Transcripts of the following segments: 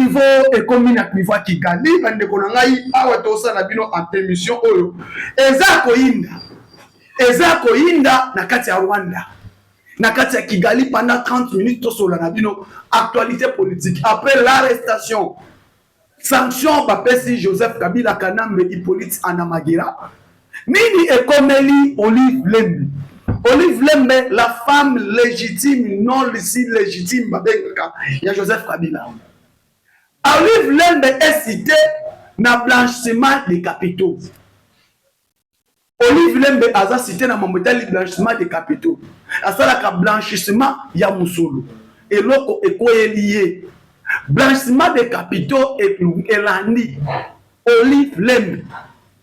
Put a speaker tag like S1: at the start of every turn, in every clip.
S1: niveau ekomi na niveau ya Kigali bandeko na ngai awa tosala bino en émission oyo eza koyinda na kati ya Rwanda na kati ya Kigali pendant 30 minutes tosola na bino actualité politique après l'arrestation sanction bapesi Joseph Kabila Kanambe Hippolyte Anamagira nini ekomeli Olive Lembe la femme légitime non si légitime babengaka ya Joseph Kabila. Olive Lembe est cité na blanchiment des capitaux. Olive Lembe aza cité na mamotali blanchiment des capitaux. Asalaka blanchissement ya musolo. Eloko ekoyelié. Blanchiment des capitaux et elandi. Olive Lembe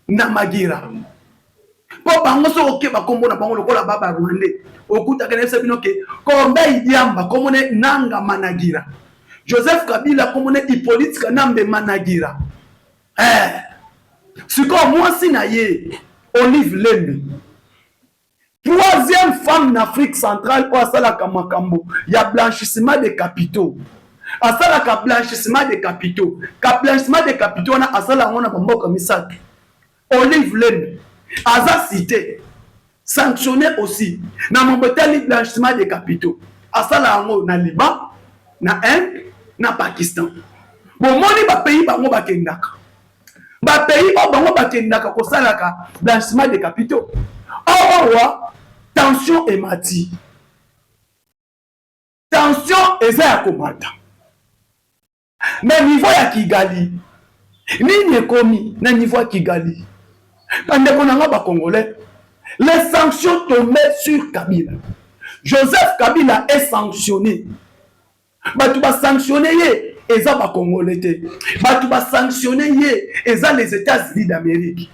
S1: na Magira. Po bango so oke bakombo na bango lokola baba Rwandais. Okuta kana sabino ke kombe idiamba komone nanga Managira. Joseph Kabila komone Hippolyte Kanambe Managira. Siko mwasi na ye Olive Lembe. Troisième femme d'Afrique centrale au asalaka makambo ya blanchissement des capitaux. Asalaka blanchissement des capitaux. Ka blanchissement des capitaux na asala ngona bamboka misato. Olive Lembe aza cité sanctionné aussi na mobotali blanchissement des capitaux. Asala ngo na Liban, na Inde, na Pakistan. Bon moni ba pays bango bakendaka. Ba pays bango bakendaka ko salaka blanchissement des capitaux. Or tension et mati. Tension eza ya komata. Mais niveau ya Kigali. Nini ekomi na niveau ya Kigali. Pendant qu'on a Congolais, les sanctions tombaient sur Kabila. Joseph Kabila est sanctionné. Tu vas sanctionner et ça va Congolais. Tu vas sanctionner et ça les États-Unis d'Amérique.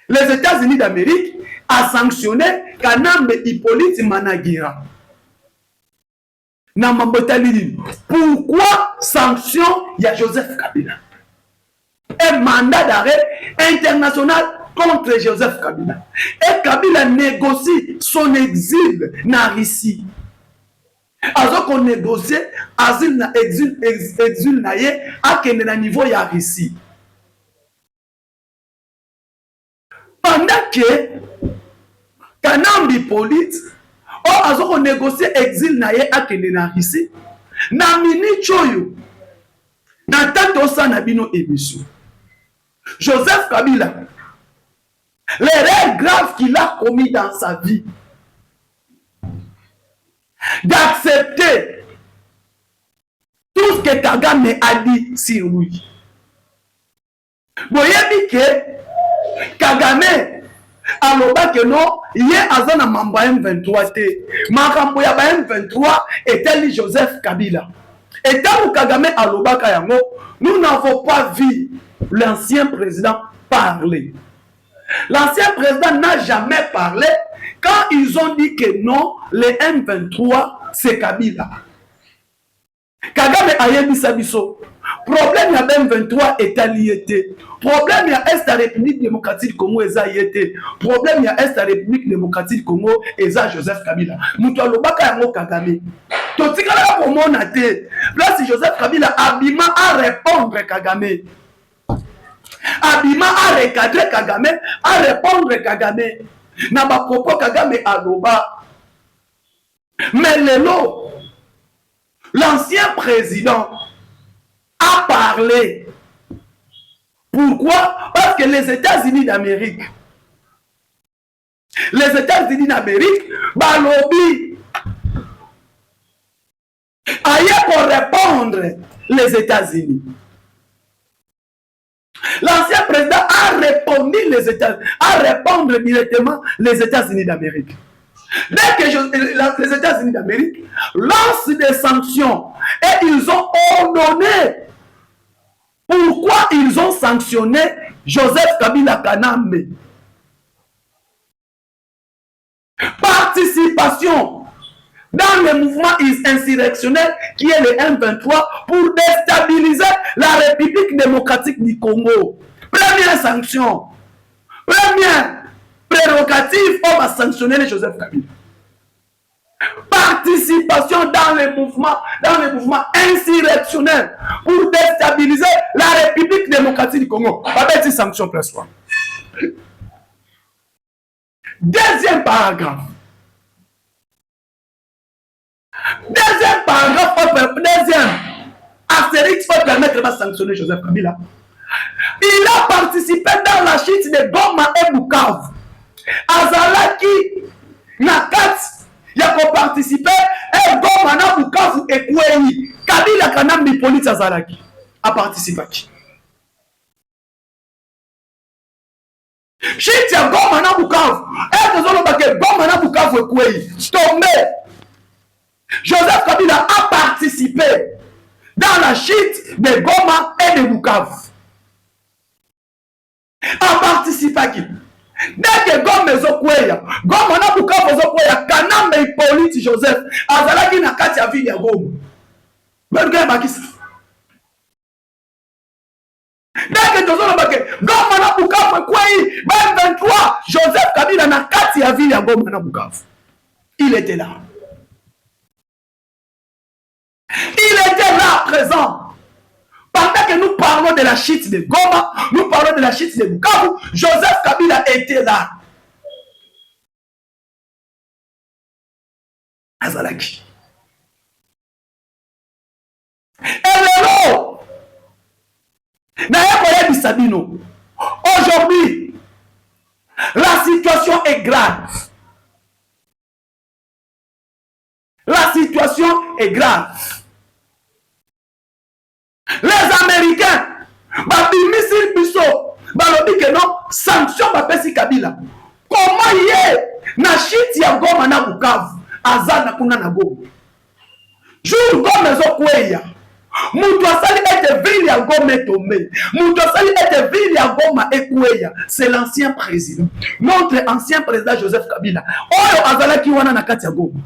S1: Les États-Unis d'Amérique a sanctionné Kanambe Hippolyte Managira. Pourquoi sanction il y a Joseph Kabila? Un mandat d'arrêt international contre Joseph Kabila. Et Kabila négocie son exil na Russie. Alors qu'on négocie exil na ye à quel niveau ya Russie. Pendant que Kanambe Hippolyte alors qu'on négocie exil na ye à quel na Russie. Na mini choyo. Na tanto sa na bino émission. Joseph Kabila, les règles graves qu'il a commis dans sa vie, d'accepter tout ce que Kagame a dit sur lui. Vous voyez que Kagame aloba que non, hier azana mamba M23 te, makambo ya ba M23 était Joseph Kabila. Et tant que Kagame aloba kayango, nous n'avons pas vu l'ancien président parler. L'ancien président n'a jamais parlé quand ils ont dit que non, les M23, c'est Kabila. Kagame a yebi sabiso. Problème ya M23 est allié. Problème ya Est la République démocratique Congo eza yete. Problème ya Est la République démocratique Congo eza Joseph Kabila. Mutu alobaka yango Kagame. Totikala ko mona te. Là si Joseph Kabila abima à répondre Kagame. Abima a recadré Kagame, a répondre Kagame. Na ba propos Kagame aloba. Mais l'ancien président a parlé. Pourquoi? Parce que les États-Unis d'Amérique, balobi, ailleurs pour répondre les États-Unis. L'ancien président a répondu à répondre directement les États-Unis d'Amérique. Dès que les États-Unis d'Amérique lancent des sanctions et ils ont ordonné pourquoi ils ont sanctionné Joseph Kabila Kanambe. Participation dans le mouvement insurrectionnel qui est le M23 pour déstabiliser la République démocratique du Congo. Première sanction. Première prérogative, on va sanctionner les Joseph Kabila. Participation dans le mouvement, dans le mouvement insurrectionnel pour déstabiliser la République démocratique du Congo. Pas de sanctions plus fois. Deuxième paragraphe. Deuxième Astérix faut permettre de sanctionner Joseph Kabila. Il a participé dans la chute de Goma et Bukavu. Azalaki Nakati, il a participé et Goma na Bukavu et Kouéi. Kabila Kanam Bipolite Azalaki a participé. Chute ya Goma na Bukavu. Et Goma na Bukavu et Kouéi. Tombé. Joseph Kabila a participé dans la chute de Goma et de Bukavu. A participé à qui? Dès que Goma ezokweya, Goma na Bukavu ezokweya, Kanambe Hippolyte Joseph, azalaki na kati ya ville ya Goma. Mbele bakisa. Dès que Goma na Bukavu ekweyi, 23, Joseph Kabila na kati ya ville ya Goma na Bukavu. Il était là. Il était là présent. Pendant que nous parlons de la chute de Goma, nous parlons de la chute de Bukavu, Joseph Kabila était là. Azalaki. Et lelo, aujourd'hui, la situation est grave. La situation est grave. Les Américains, Babimisi Bisso, balobi que non, sanction bapesi Kabila. Comment y est na chute ya Goma na Bukavu, azana kuna na Goma. Jour Goma ezokweya. Mutu asali ete ville ya Goma etombe. Mutu asali ete ville ya Goma ekweya. C'est l'ancien président. Notre ancien président Joseph Kabila. Oyo azalaki wana na kati ya Goma.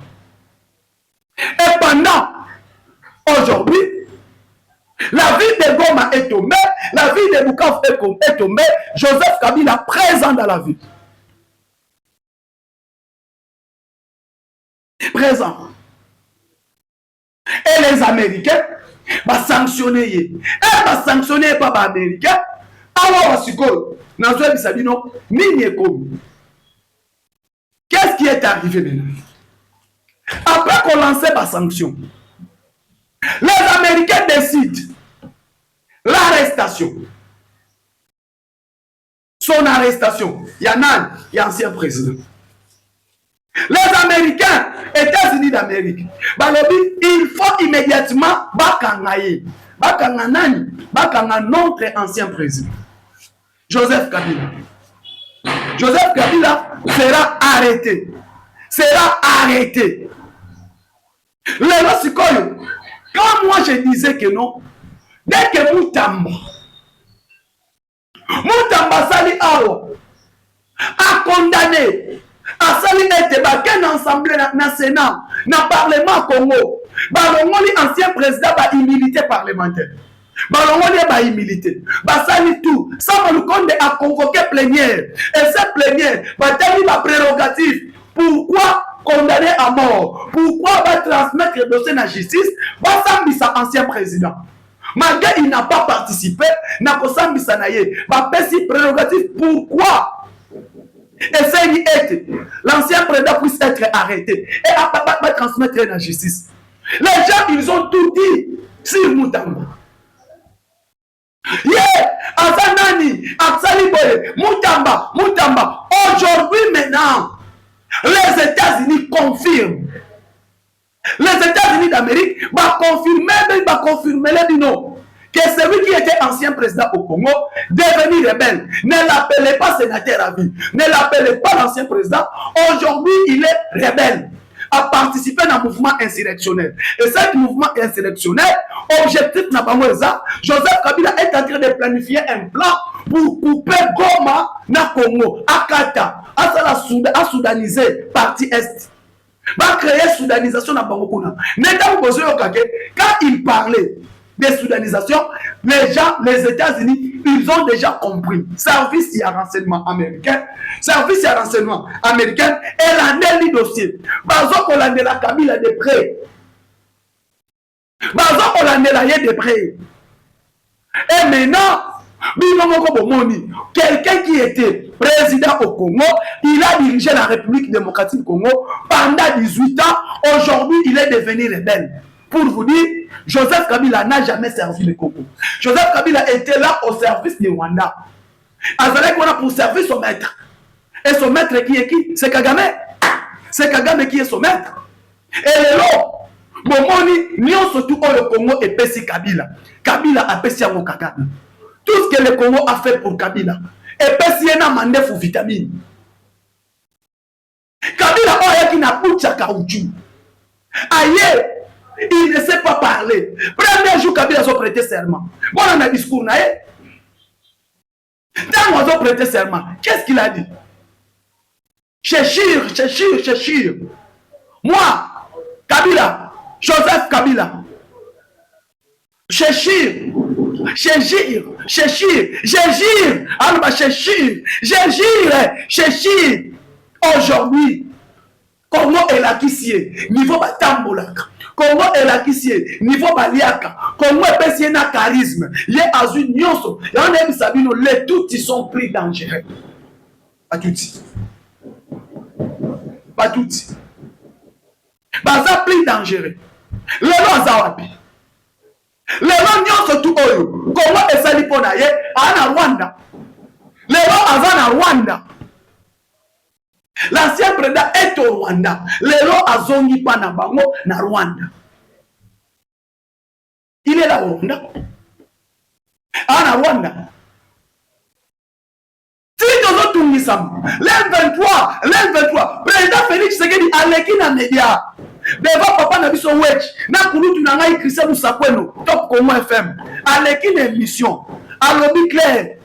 S1: Et pendant aujourd'hui, la ville de Goma est tombée, la ville de Bukavu est tombée, Joseph Kabila présent dans la ville. Présent. Et les Américains vont sanctionner. Et vont sanctionner pas les Américains. Alors, qu'est-ce qui est arrivé maintenant? Après qu'on lançait la sanction, les Américains décident l'arrestation. Son arrestation. Il y en a ancien président. Les Américains, États-Unis d'Amérique, il faut immédiatement bakanga notre ancien président, Joseph Kabila. Joseph Kabila sera arrêté. Quand moi je disais que non, dès que Moutamba Sali Awa a condamné, a sali ete baken ensemble na Sénat, na Parlement Congo, balongoli ancien président ba immunité parlementaire. Balongoli ba immunité. Basali tout. Sama Lukonde a convoqué plénière. Et cette plénière va tenir la prérogative. Pourquoi condamner à mort? Pourquoi va transmettre le dossier à la justice? Va s'ambissa ancien président. Malgré il n'a pas participé, n'a pas s'ambissa naïe. Va pési prérogative. Pourquoi? Et c'est l'ancien président puisse être arrêté et à transmettre à la justice. Les gens, ils ont tout dit sur Moutamba. Azanani, Atsaliboye, Moutamba. Aujourd'hui, maintenant, les États-Unis confirment. Les États-Unis d'Amérique vont confirmer les non. Que celui qui était ancien président au Congo, devenu rebelle, ne l'appelait pas sénateur à vie, ne l'appelait pas l'ancien président. Aujourd'hui, il est rebelle, a participé à un mouvement insurrectionnel. Et ce mouvement insurrectionnel, objectif n'a pas moins ça. Joseph Kabila est en train de planifier un plan pour couper Goma na Congo, Akata, à soudaniser partie Est. Va créer soudanisation dans Bangokuna. Quand il parlait de soudanisation, les gens, les États-Unis, ils ont déjà compris. Service et renseignement américain, service et renseignement américain, et l'année du dossier. Bazo Kolande la Kabila de près. Bazo Olandela yé de près. Et maintenant, quelqu'un qui était président au Congo, il a dirigé la République démocratique du Congo pendant 18 ans. Aujourd'hui, il est devenu rebelle. Pour vous dire, Joseph Kabila n'a jamais servi le Congo. Joseph Kabila était là au service du Rwanda. Azalek on a pour servir son maître. Et son maître qui est qui? C'est Kagame. C'est Kagame qui est son maître. Et là, Momoni, nous surtout au Congo et Pessi Kabila. Kabila a Pessi à Kagame. Tout ce que le Congo a fait pour Kabila. Et Pessi a mandé pour vitamine. Kabila a qui n'a pas de caoutchouc. Aïe, il ne sait pas parler. Premier jour, Kabila a prêté serment. Bon, on a un discours. Quand on a prêté serment, qu'est-ce qu'il a dit? Chéchir. Moi, Kabila, Joseph Kabila. Chéchir. Aujourd'hui, Congo est la kissier, niveau batambolaka. Congo est la kissier, niveau baliaka. Congo est pesé na charisme. Il y a azul nyonso. Il y en a sabino, les tout ils sont pris dangereux. Pas tout. Pas tout. Baza pris dangereux. Le nom Zawapi. Le nom nyonso tout oyo. Congo est sali pona ye, ana Rwanda. Le nom azana Rwanda. L'ancien président est au Rwanda. Lelo azongi pa na bango na Rwanda. Il est là au Rwanda. Ah, na Rwanda. Si nous avons tout mis ça, l'23, président Félix Tshisekedi aleki na média. Devant papa na biso wech, na kulutu na ngai Christian Musakweno, Top Congo FM. Aleki na émission. Alobi clair.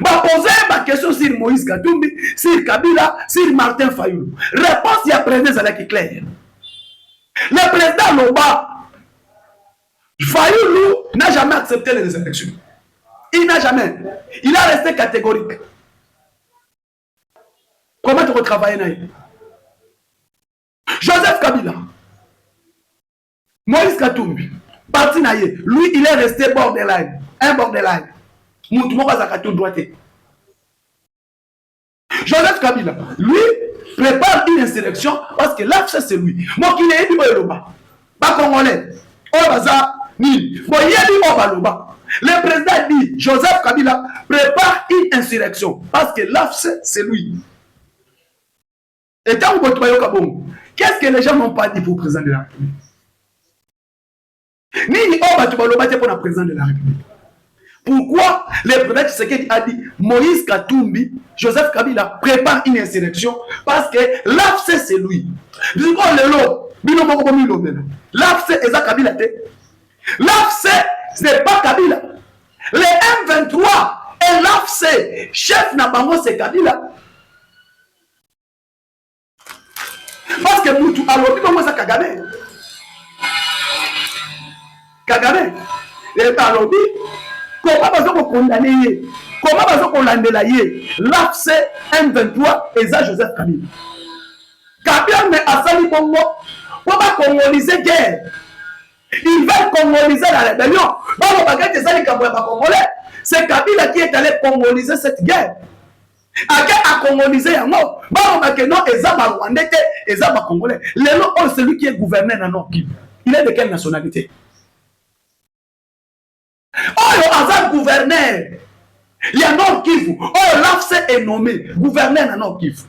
S1: Va poser ma question sur Moïse Katumbi, sur Kabila, sur Martin Fayulu. Réponse il y a président avec clair. Le président Loba, Fayulu n'a jamais accepté les élections. Il n'a jamais. Il a resté catégorique. Comment tu retravailles naïf? Joseph Kabila, Moïse Katumbi, parti naïf. Lui, il est resté borderline. Un borderline. Joseph Kabila, lui, prépare une insurrection parce que là, c'est lui. Moi, qui est dit, pas congolais. Le président dit, Joseph Kabila prépare une insurrection parce que là, c'est lui. Et quand vous voyez, qu'est-ce que les gens n'ont pas dit pour le président de la République? Ni pour le président de la République. Pourquoi le président Tshisekedi a dit Moïse Katumbi, Joseph Kabila prépare une insurrection parce que l'AFC c'est lui. L'AFC est Kabila. L'AFC c'est pas Kabila. Les M23 et l'AFC, chef Nabango c'est Kabila. Parce que Moutou alors comment ça Kagame? Kagame. Et alors comment vous condamner? Comment vous condamner l'AFC M23 et ça Joseph Kabila? Kabila mais à Sali Congo, pour pas congoliser guerre. Ils veulent congoliser la rébellion. C'est Kabila qui est allé congoliser cette guerre. A congoliser un mot. Non, Rwandais et Congolais. C'est lui qui est gouverneur dans Nord Kivu. Il est de quelle nationalité? Oh, Azam gouverneur. Il y a Nord Kivu. Oh, l'AFC est nommé gouverneur dans Nord Kivu.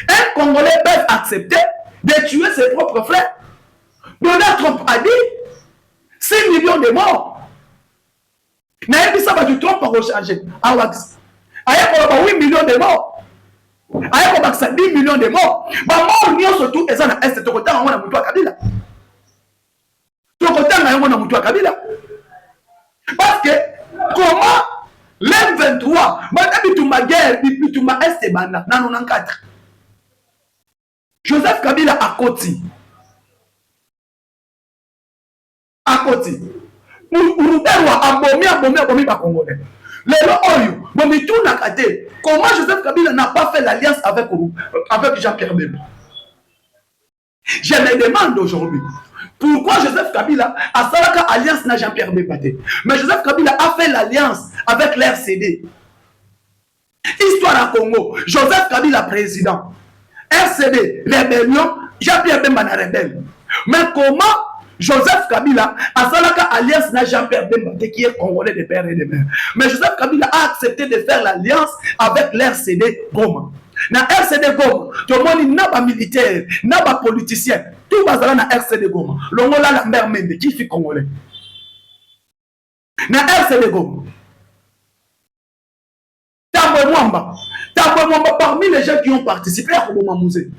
S1: Un Congolais peut accepter de tuer ses propres frères. Donald Trump a dit 6 millions de morts. Mais ça va du Trump pour recharger. Il y a 8 millions de morts. Il y a 10 millions de morts. Mais mort, surtout, et ça, c'est tout le temps, on a moutou à Kabila. Tout le temps, on a moutou à Kabila. Parce que, comment l'M23, ma guerre, ma Estebana, dans 94. Joseph Kabila à Koti. À Koti. Uruberwa abomi ba Congolais. Les Oyo, bomi tout n'a kate. Comment Joseph Kabila n'a pas fait l'alliance avec Jean-Pierre Bemba? Je me demande aujourd'hui, Pourquoi Joseph Kabila a fait l'alliance na Jean-Pierre Bemba? Mais Joseph Kabila a fait l'alliance avec l'RCD. Histoire à Congo, Joseph Kabila président, RCD, rébellion, Jean-Pierre Bemba na rebelle. Mais comment Joseph Kabila a fait l'alliance na Jean-Pierre Bemba qui est congolais de père et de mère? Mais Joseph Kabila a accepté de faire l'alliance avec l'RCD Goma. Na RCD Goma, tout le monde n'a pas militaire, n'a pas politicien. Tout bazala na RCD Goma. Longola la mère Mende qui fait congolais. Na RCD Goma. Tambo Mwamba parmi les gens qui ont participé à Koboma Musée.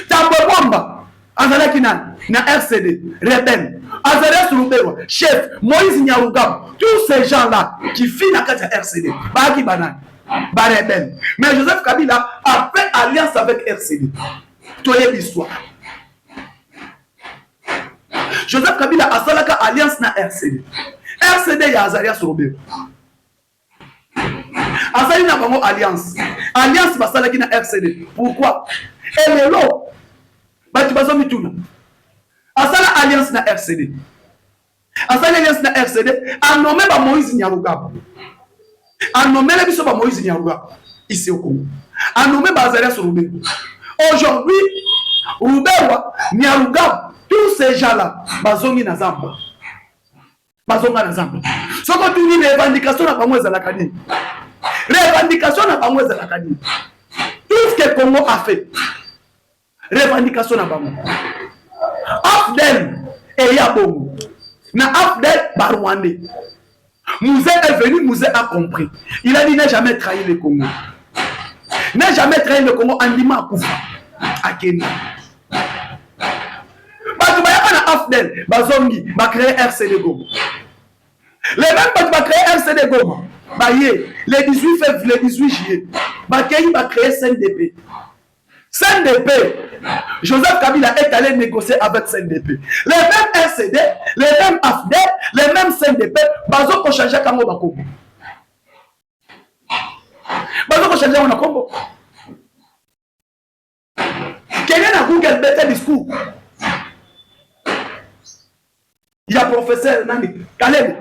S1: Tambo Mwamba, Azala Kinan, na RCD, Rebelle, Azala Souloubewa, chef, Moïse Nyaougam, tous ces gens-là qui finissent à la RCD, Baki Banan, Rebelle. Mais Joseph Kabila a fait alliance avec RCD. Toyez l'histoire. Joseph Kabila a fait alliance na RCD. RCD ya Azaria Souloubewa. Azali na bango alliance. Alliance basalaki na RCD. Pourquoi? Et lelo batu bazo mituna. Asala alliance na RCD. Asala alliance na RCD a nommé ba Moïse Nyarugabo. A nommé le biso ba Moïse Nyarugabo ici au Congo. A nommé ba Azaria Souloubewa. Aujourd'hui, Rubewa, Nyarugabo, tous ces gens-là bazongi na Zamba. Bazonga na Zamba. Soko tu ni revendication na bango ezalaka nini? Revendication na bango ezalaka nini? Tout ce que Congo a fait. Revendication na bango. Afdel et Yabongo. Na Afdel Barwande. Mouzé est venu, Mouzé a compris. Il a dit n'a jamais trahi le Congo. N'a jamais trahi le Congo en Lima Koufa. À Kenya. Parce que na Afdel, Bazongi, va créer RCD Goma. Les mêmes qui va créer RCD Goma. Le 18 février, le 18 juillet, Bakei va créer CNDP. CNDP, Joseph Kabila est allé négocier avec CNDP. Les mêmes RCD, les mêmes AFDEL, les mêmes CNDP, Bazo pour changer Kango Bakombo. Bazo pour changer mon Congo. Quelqu'un a Google bête discours. Il y a professeur Nani Kaleb.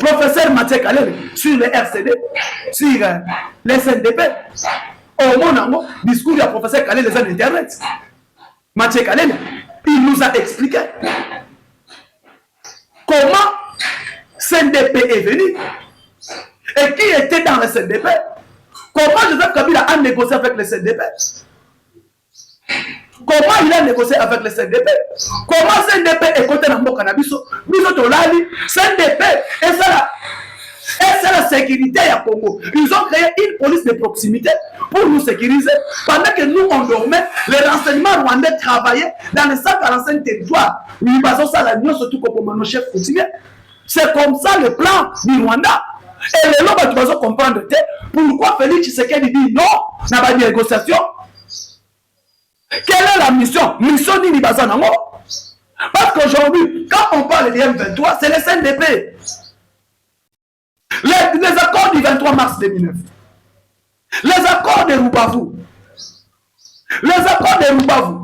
S1: Professeur Mathieu Kaleb sur le RCD, sur les CNDP. Au moment discours du professeur Kaleb les Internet. Mathieu Kaleb, il nous a expliqué comment CNDP est venu et qui était dans le CNDP. Comment Joseph Kabila a négocié avec le CNDP. Comment il a négocié avec le CNDP? Comment CNDP est côté dans le Canabiso? Nous autres, CNDP, et c'est la sécurité à Congo. Ils ont créé une police de proximité pour nous sécuriser. Pendant que nous, on dormait, les renseignements rwandais travaillaient dans les 145 territoires. Nous basons ça la nuit, surtout comme nos chefs coutumiers. C'est comme ça le plan du Rwanda. Et les gens, tu vas comprendre pourquoi Félix Tshisekedi dit non dans la négociation. Quelle est la mission? Mission Nini Bazanango. Parce qu'aujourd'hui, quand on parle de M23, c'est le CNDP. Les accords du 23 mars 2009. Les accords de Rubavu. Les accords de Rubavu.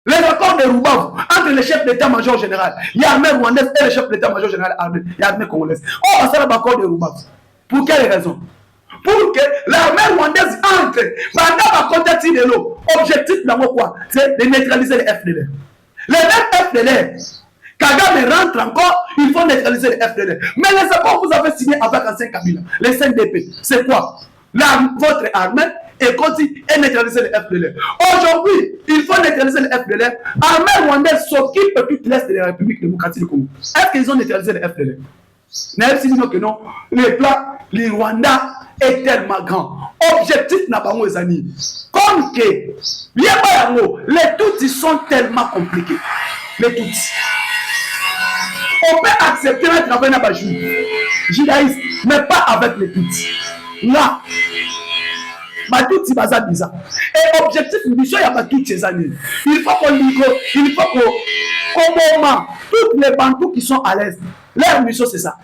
S1: Les accords de Rubavu entre le chef d'état-major général, l'armée rwandaise et le chef d'état-major général, l'armée congolaise. On va faire l'accord de Rubavu. Pour quelle raison? Pour que l'armée rwandaise entre pendant la contexte de l'eau. Objectif quoi? C'est de neutraliser les FDLR. Les mêmes FDLR, Kagame rentre encore, il faut neutraliser les FDLR. Mais les accords que vous avez signés avec ancien Kabila, les CNDP, c'est quoi? Votre armée est continue et neutraliser les FDLR. Aujourd'hui, il faut neutraliser les FDLR. L'armée rwandaise s'occupe de toute l'Est de la République démocratique du Congo. Est-ce qu'ils ont neutralisé les FDLR? Que non, le plan, le Rwanda est tellement grand. Objectif n'a pas les amis. Comme que les Tutsis sont tellement compliqués. Les Tutsis. On peut accepter un travail dans le judaïsme, mais pas avec les Tutsis. Là, Tutsi baza bizarre. Et objectif, mission, il y a pas toutes ces années. Il faut qu'on moment, toutes les Bantous qui sont à l'Est, leur mission c'est ça.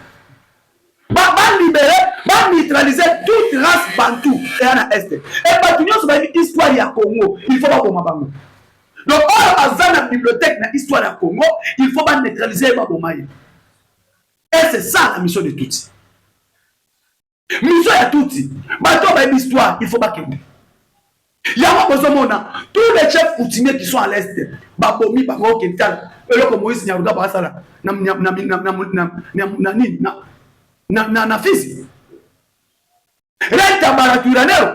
S1: Va libérer va neutraliser toute race bantou et en est. Et bantou nous va une histoire du Congo, il faut pas bomba bango. Donc on a dans la bibliothèque na histoire du Congo, il faut pas neutraliser ba bomba. Et c'est ça la mission de Tutsi. Mission ya Tutsi, bato ba une histoire, il faut pas qu'il. Il y a tous les chefs coutumiers qui sont à l'est, Babomi, Bango, Kental, Eloko Moïse, Nyaruga, Basala, na fils. Renta Baraturanero,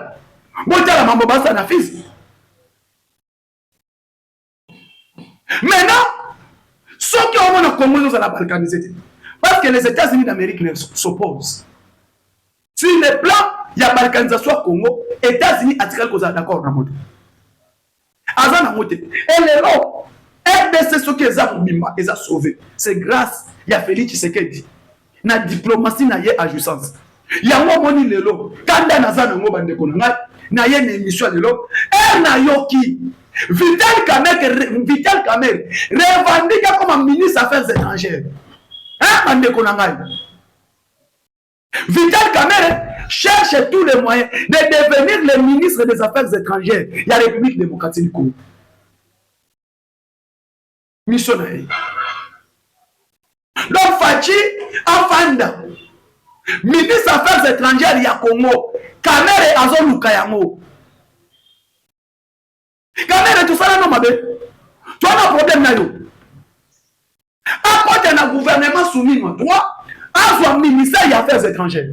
S1: Motala Mambobasa na fils. Maintenant, ceux qui ont le Congo, nous allons balkaniser. Parce que les États-Unis d'Amérique s'opposent. Sur le plan, il y a balkanisation au Congo, États-Unis attirent cause d'accord dans le monde. Azan moté. Et les lots, RDC, ceux qui ont sauvé, c'est grâce à Félix Tshisekedi. La diplomatie n'a pas jouissance. Il y a un moment où les lots, quand il y a un moment où il y a une émission de l'eau, et na yoki Vital Kamerhe revendique comme ministre des Affaires étrangères. Hein, Vital Kamerhe cherche tous les moyens de devenir le ministre des Affaires étrangères de la République démocratique du Congo. Missionnaire. Donc Fachi Afanda, ministre des Affaires étrangères du Congo, Kamerhe Azoluka yango. Kamerhe tout ça là non mabe. Tu as un problème là yo. À côté d'un gouvernement soumis toi, à un ministère des Affaires étrangères.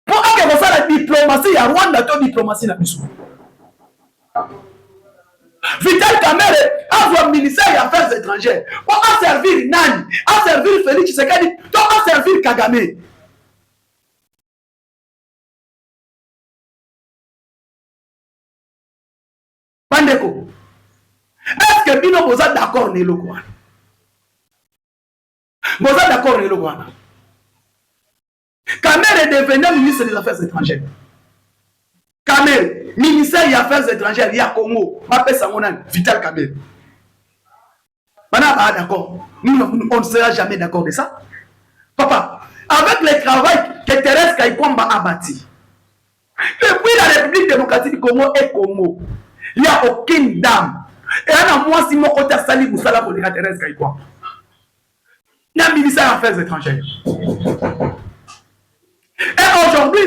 S1: Pour que vous fassiez la diplomatie, il y a Rwanda de diplomatie dans le Bissou. Vital Kamerhe a un ministère des Affaires étrangères. Pour servir Nani, à servir Félix Tshisekedi, pour servir Kagame. Bandeko, est-ce que Bino vous êtes d'accord Nélo Kouana? Vous êtes d'accord Nélo Kouana? Kamerhe est devenu ministre des Affaires étrangères. Kamerhe, ministère des Affaires étrangères, il y a Congo, m'appelle ça mon nom, Vital Kamerhe. Maintenant, d'accord. Nous, on ne sera jamais d'accord de ça. Papa, avec le travail que Thérèse Kaikwamba a bâti, depuis la République démocratique du Congo et Congo, il n'y a aucune dame. Et à moi, si mon côté Sali Boussala pour la Thérèse Kaikwamba. Il y a un ministère des Affaires étrangères. Et aujourd'hui,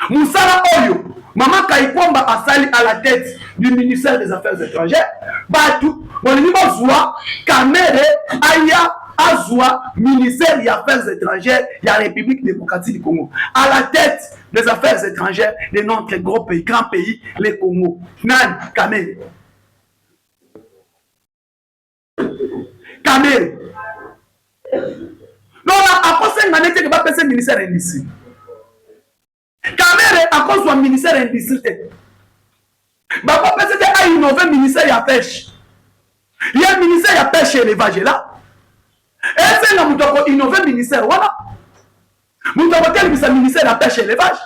S1: Moussala Oyo, Maman Kaikwamba a sali à la tête du ministère des Affaires étrangères. Batou, mon niveau Zoua, Kamerhe, Aya, Azoua, ministère des Affaires étrangères de la République démocratique du Congo. À la tête des Affaires étrangères de notre gros pays, grand pays, le Congo. Nan, Kamerhe. Kamerhe. Non, à cause de l'année que va passer le ministère de l'industrie. Kamerhe, à cause du ministère de l'industrie. Baba peut-être a innové le ministère de la pêche. Il y a le ministère de la pêche et l'élevage là. Et c'est là où nous avons innové le ministère. Voilà. Nous avons quel ministère de la pêche et l'élevage.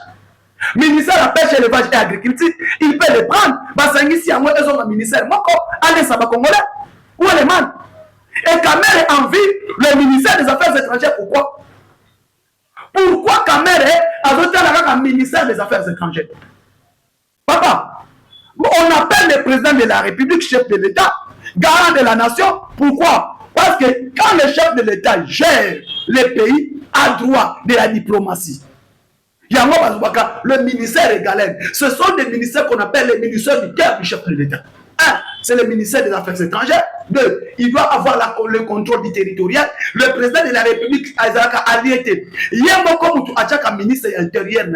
S1: Ministère de la pêche et l'élevage et l'agriculture, il peut les prendre. Parce que ici, moi, ils ont un ministère. Moi, allez, ça va congolais. Où est les man? Et Kamerhe envie le ministère des Affaires étrangères. Pourquoi? Pourquoi Kamerhe a voté un ministère des Affaires étrangères? Papa, on appelle le président de la République chef de l'État, garant de la nation. Pourquoi? Parce que quand le chef de l'État gère le pays à droit de la diplomatie, le ministère est galère. Ce sont des ministères qu'on appelle les ministères du cœur du chef de l'État. Un, c'est le ministère des Affaires étrangères. Deux, il doit avoir le contrôle du territorial. Le président de la République, Azaka Aliété, il y a beaucoup de ministre intérieur.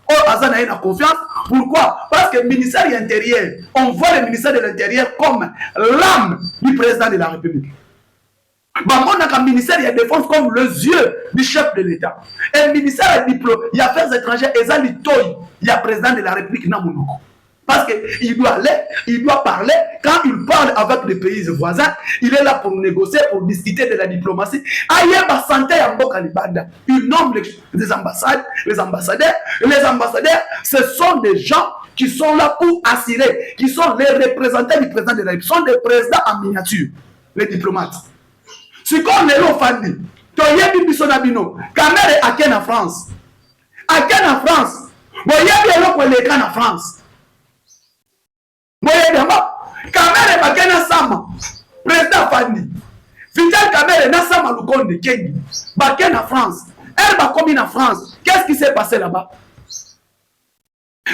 S1: Oh, Azana a confiance. Pourquoi? Parce que le ministère de l'Intérieur, on voit le ministère de l'Intérieur comme l'âme du président de la République. On a un ministère de la Défense comme les yeux du chef de l'État. Et le ministère des Affaires étrangères, il y a le président de la République Namounoko. Parce qu'il doit aller, il doit parler. Quand il parle avec les pays voisins, il est là pour négocier, pour discuter de la diplomatie. Il nomme les ambassades, les ambassadeurs. Les ambassadeurs, ce sont des gens qui sont là pour assurer, qui sont les représentants du président de la République, sont des présidents en miniature, les diplomates. C'est comme les Fandi. toyebi biso na bino Kamere ake na France boyebi eloko eleka na France boyebi yango Kamere bake na sama président Fandi Vital Kamere na sama Lukonde Kengi bake na France elle bakomi na France. Qu'est-ce qui s'est passé là-bas?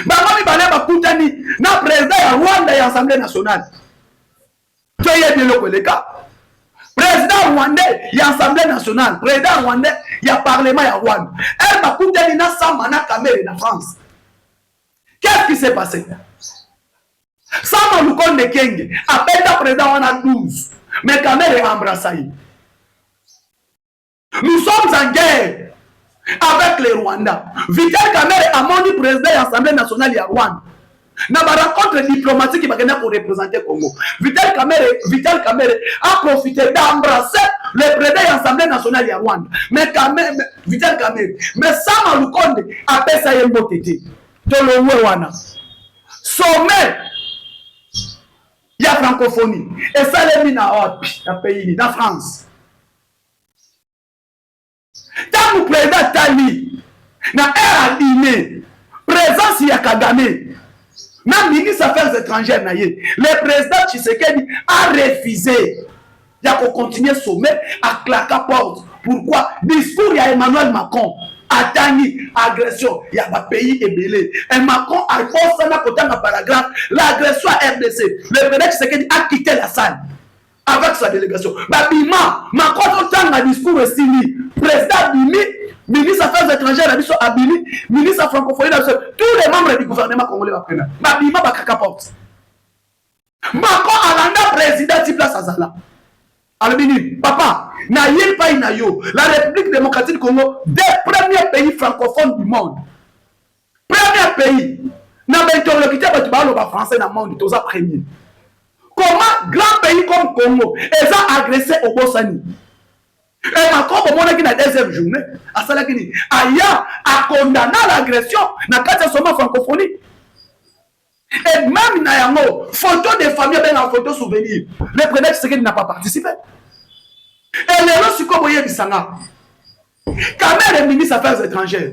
S1: Bakomi bale bakutani na président ya Rwanda ya Assemblée nationale toyebi eloko eleka président rwandais ya Assemblée nationale, président rwandais ya Parlement ya Rwanda. Elle m'a coupé na sama na Kamere na France. Qu'est-ce qui s'est passé? Sama Lukonde Kenge appelle le président wana 12. Mais Kamere a embrassé. Nous sommes en guerre avec les Rwandais. Vital Kamere a mon président de l'Assemblée nationale ya Rwanda. Na ba rencontre diplomatique pour représenter le Congo. Vital Kamere a profité d'embrasser le président de l'Assemblée nationale de Rwanda. Mais Vital Kamere, mais Sama Lukonde appelle ça Yembo Tete. Tolowe wana. Sommet il y a francophonie. Et ça les mis dans le pays, dans France. Tant que président Tali, na air aligné, présence il y a Kagame. Na ministre des Affaires étrangères, le président Tshisekedi a refusé. Il y a qu'on continue sommet à claquer porte. Pourquoi? Discours il y a Emmanuel Macron. Atani, agression, il y a un pays ébélé. Et Macron a posé un paragraphe, l'agression à RDC. Le président Tshisekedi a quitté la salle avec sa délégation. Babima, Macron a un discours aussi. Président Bimi, ministre des Affaires étrangères, Abili, ministre francophonie, tous les membres du gouvernement congolais vont prendre. Babima va cacapote. Macron a rendu président de place à Zala. Albini, papa, na yel pa inayo, la République démocratique du Congo, des premiers pays francophones du monde. Premier pays. Na l'interlocuteur tu parles au français dans le monde, tous premier. Comment grand pays comme Congo, ils ont agressé au Bossani. Et Macron, au moment qui la deuxième journée, à Salakini, Aya a condamné l'agression dans le cadre francophonie. Et même Nayango, photo de famille, ben en photo souvenir. Le président Tshisekedi n'a pas participé. Et les gens sont comme Bisanga. Kamere, ministre des Affaires étrangères,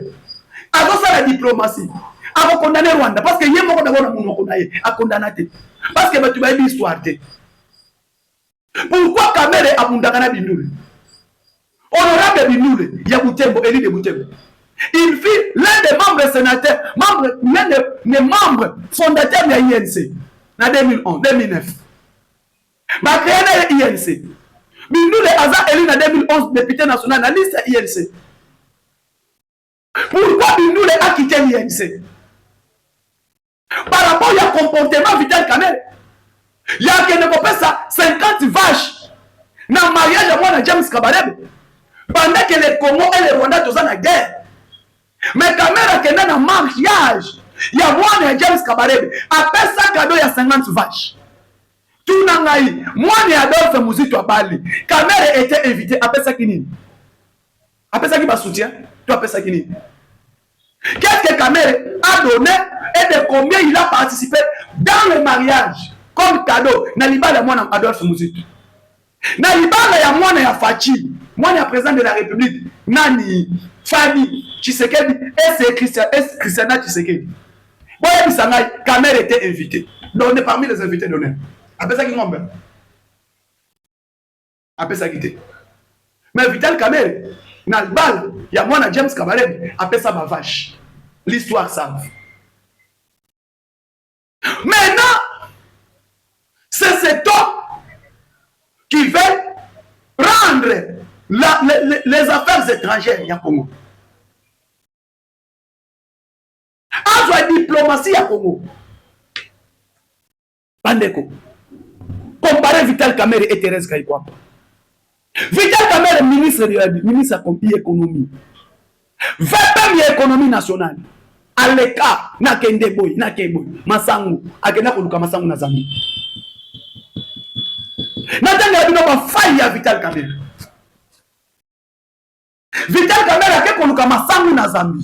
S1: avant ça la diplomatie, avant condamner Rwanda, parce que y a mon condamné, à condamner. Parce que tu vas dire l'histoire. Pourquoi Kamere a condamné Bindoul? Honorable Bindoul, il y a Boutembo, Élie de Boutembo. Il fut l'un des membres sénateurs, l'un des membres fondateurs de l'INC en 2011, 2009. Ma créé l'INC. Bindoul est Aza élu en 2011 député national dans la liste INC. Pourquoi Bindoul a quitté l'INC? Par rapport au comportement Vital Kamere. Il y a qui ne peut pas ça 50 vaches dans le mariage à moi de James Kabarebe. Pendant que les Congo et les Rwandais sont en guerre. Mais Kamere qui est dans le mariage, il y a moi de James Kabarebe. Après ça, cadeau, il y a 50 vaches. Tout le monde, moi et Adolphe Mouzito à Bali. Kamere était invité. Après ça, qui n'est? Après ça, qui va soutien? Toi, après ça, qui n'est? Qu'est-ce que Kamere a donné et de combien il a participé dans le mariage comme cadeau? Naliba la moine Adolphe Mouzito. Naliba la moine ya Fachi. Moi, le président de la République, Nani, Fadi, Tshisekedi, et c'est Christiana Tshisekedi. Bon, et puis ça, Kamere était invité. Donc, on est parmi les invités d'honneur. Après ça, qui m'en veut. Après ça, qui était. Mais Vital Kamere, dans le bal, il y a moi, James Kabarebe, après ça, ma vache. L'histoire savent. Maintenant, c'est cet homme qui veut rendre les affaires étrangères, il y a Congo. À la diplomatie, il y a Congo. Bandeko. Comparez Vital Kamere et Thérèse Kayikwamba. Vital Kamere, ministre de l'économie. 20 de l'économie nationale. Aleka, na Kendeboy, na Keboy, Masangu, Akena Koluka Masangu na Zambi. Natanga bino ba faille ya Vital Kamere. Vital Kamere ake Koluka Masangu na Zambi.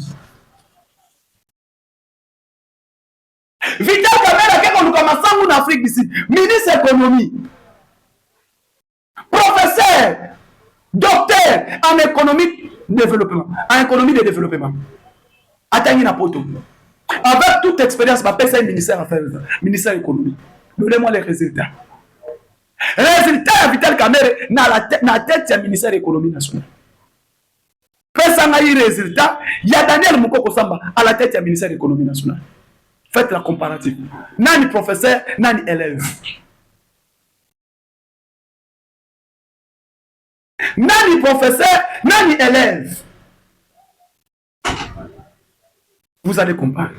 S1: Vital Kamere ake Koluka Masangu na Afrique d'ici. Ministre économie. Professeur docteur en économie de développement. En économie de développement. Atteignez la poteau. Avec toute expérience, ma paix, c'est un ministère affaires, ministère économique. Donnez-moi les résultats. Résultat, Vital Kamerhe, dans la tête, c'est le ministère de l'économie nationale. Faites un résultat, il y a Daniel Moukoko Samba à la tête du ministère de l'économie nationale. Faites la comparative. Nani professeur, nani élève. Nani professeur, nani élève. Vous allez comprendre.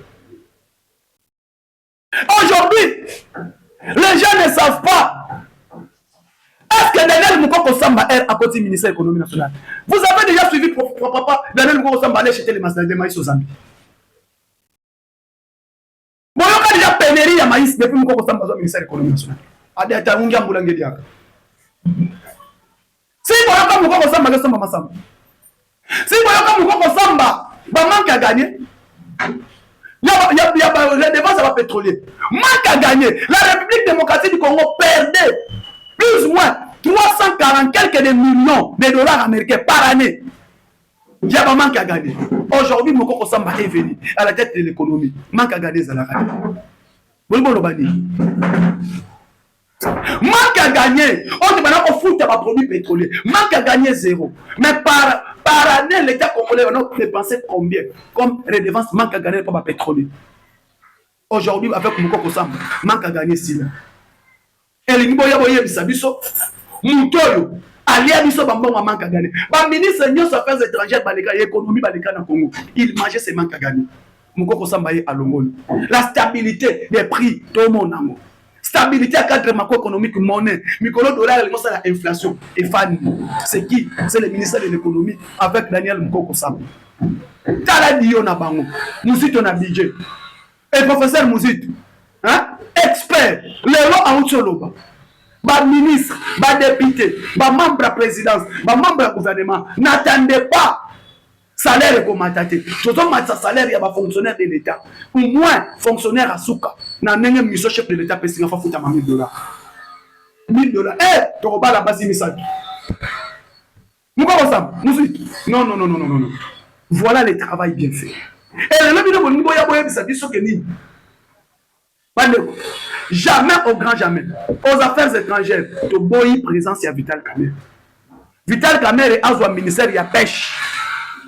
S1: Aujourd'hui, les gens ne savent pas. Est-ce que Daniel Moukoko Samba est à côté du ministère de l'économie nationale? Vous avez déjà suivi papa Daniel Moukoko Samba aller acheter les maïs aux Zambie. Bon, il y a déjà pénurie de maïs depuis Moukoko Samba au ministère de l'économie nationale. Si vous avez Moukoko Samba, vous avez Samba. Si vous avez Moukoko Samba, vous manque à gagner. Il y a les dépenses à pétrolier. Manque à gagner. La République démocratique du Congo perdait plus ou moins 340 quelques millions de dollars américains par année. Il y a un manque à gagner. Aujourd'hui, Moukoko Samba est venu à la tête de l'économie. Manque à gagner, Zalaka. Manque à gagner. On dit maintenant qu'on fout à produits pétroliers. Manque à gagner zéro. Mais par année, l'État congolais, on a dépensé combien? Comme redevance, manque à gagner pour le pétrolier. Aujourd'hui, avec Moukoko Samba, manque à gagner si là. Et les Niboya Boye Bisabiso, Moutoyo, Alia Biso Bambon manque à gagner. Le ministre des Affaires étrangères, l'économie dans Congo, il mangeait ses manques à gagner. Moukoko Samba est à Longol. La stabilité des prix, tout le monde en stabilité à cadre macroéconomique, monnaie, micro-dollar, l'inflation. Et fan, c'est qui? C'est le ministère de l'économie avec Daniel Moukoko Samba. Tala Dio Nabango, Mouzito Nabidje. Et professeur Mouzito, hein? Expert, le lot en Outsoloba. Ba ministre, ba député, ba membre de la présidence, ba membre du gouvernement, n'attendez pas salaire comme attaqué. Tout le monde a salaire, il y a des fonctionnaires de l'État. Au moins, fonctionnaire à Souka. N'a pas mission chef de l'État, parce qu'il faut foutre à 1000 $. 1000 $. Eh, tu vas la base initiale. Nous commençons ça. Non, non, non, non, non, non. Voilà le travail bien fait. Et le niveau de Niboya ça dit ce que ni. Jamais au grand jamais. Aux affaires étrangères, tu bois présence à Vital Kamerhe. Vital Kamerhe a un ministère de pêche.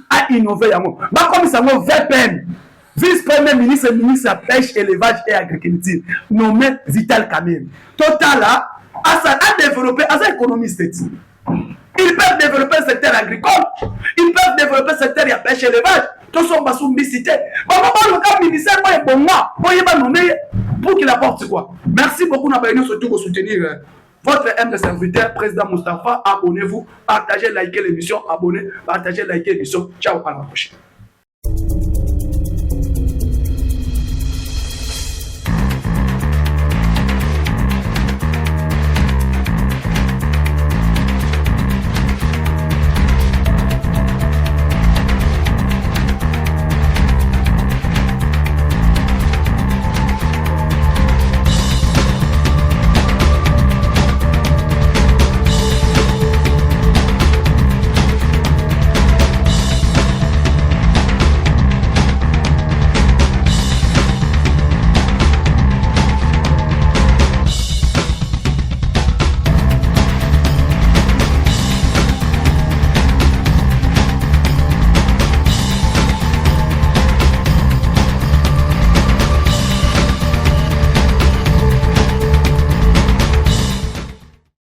S1: A innové yango. Ba comme ça mo VPN. Vice-premier ministre, ministre de la pêche, élevage et agriculture, nommé Vital Kamerhe. Total là, a développé, a économiste. Ils peuvent développer le secteur agricole, ils peuvent développer le secteur de la pêche et élevage. Tous sont pas sous-missité. Le ministère est bon, pour qu'il apporte quoi. Merci beaucoup, nous surtout pour soutenir votre humble serviteur, président Moustapha. Abonnez-vous, partagez, likez l'émission, abonnez, partagez, likez l'émission. Ciao, à la prochaine.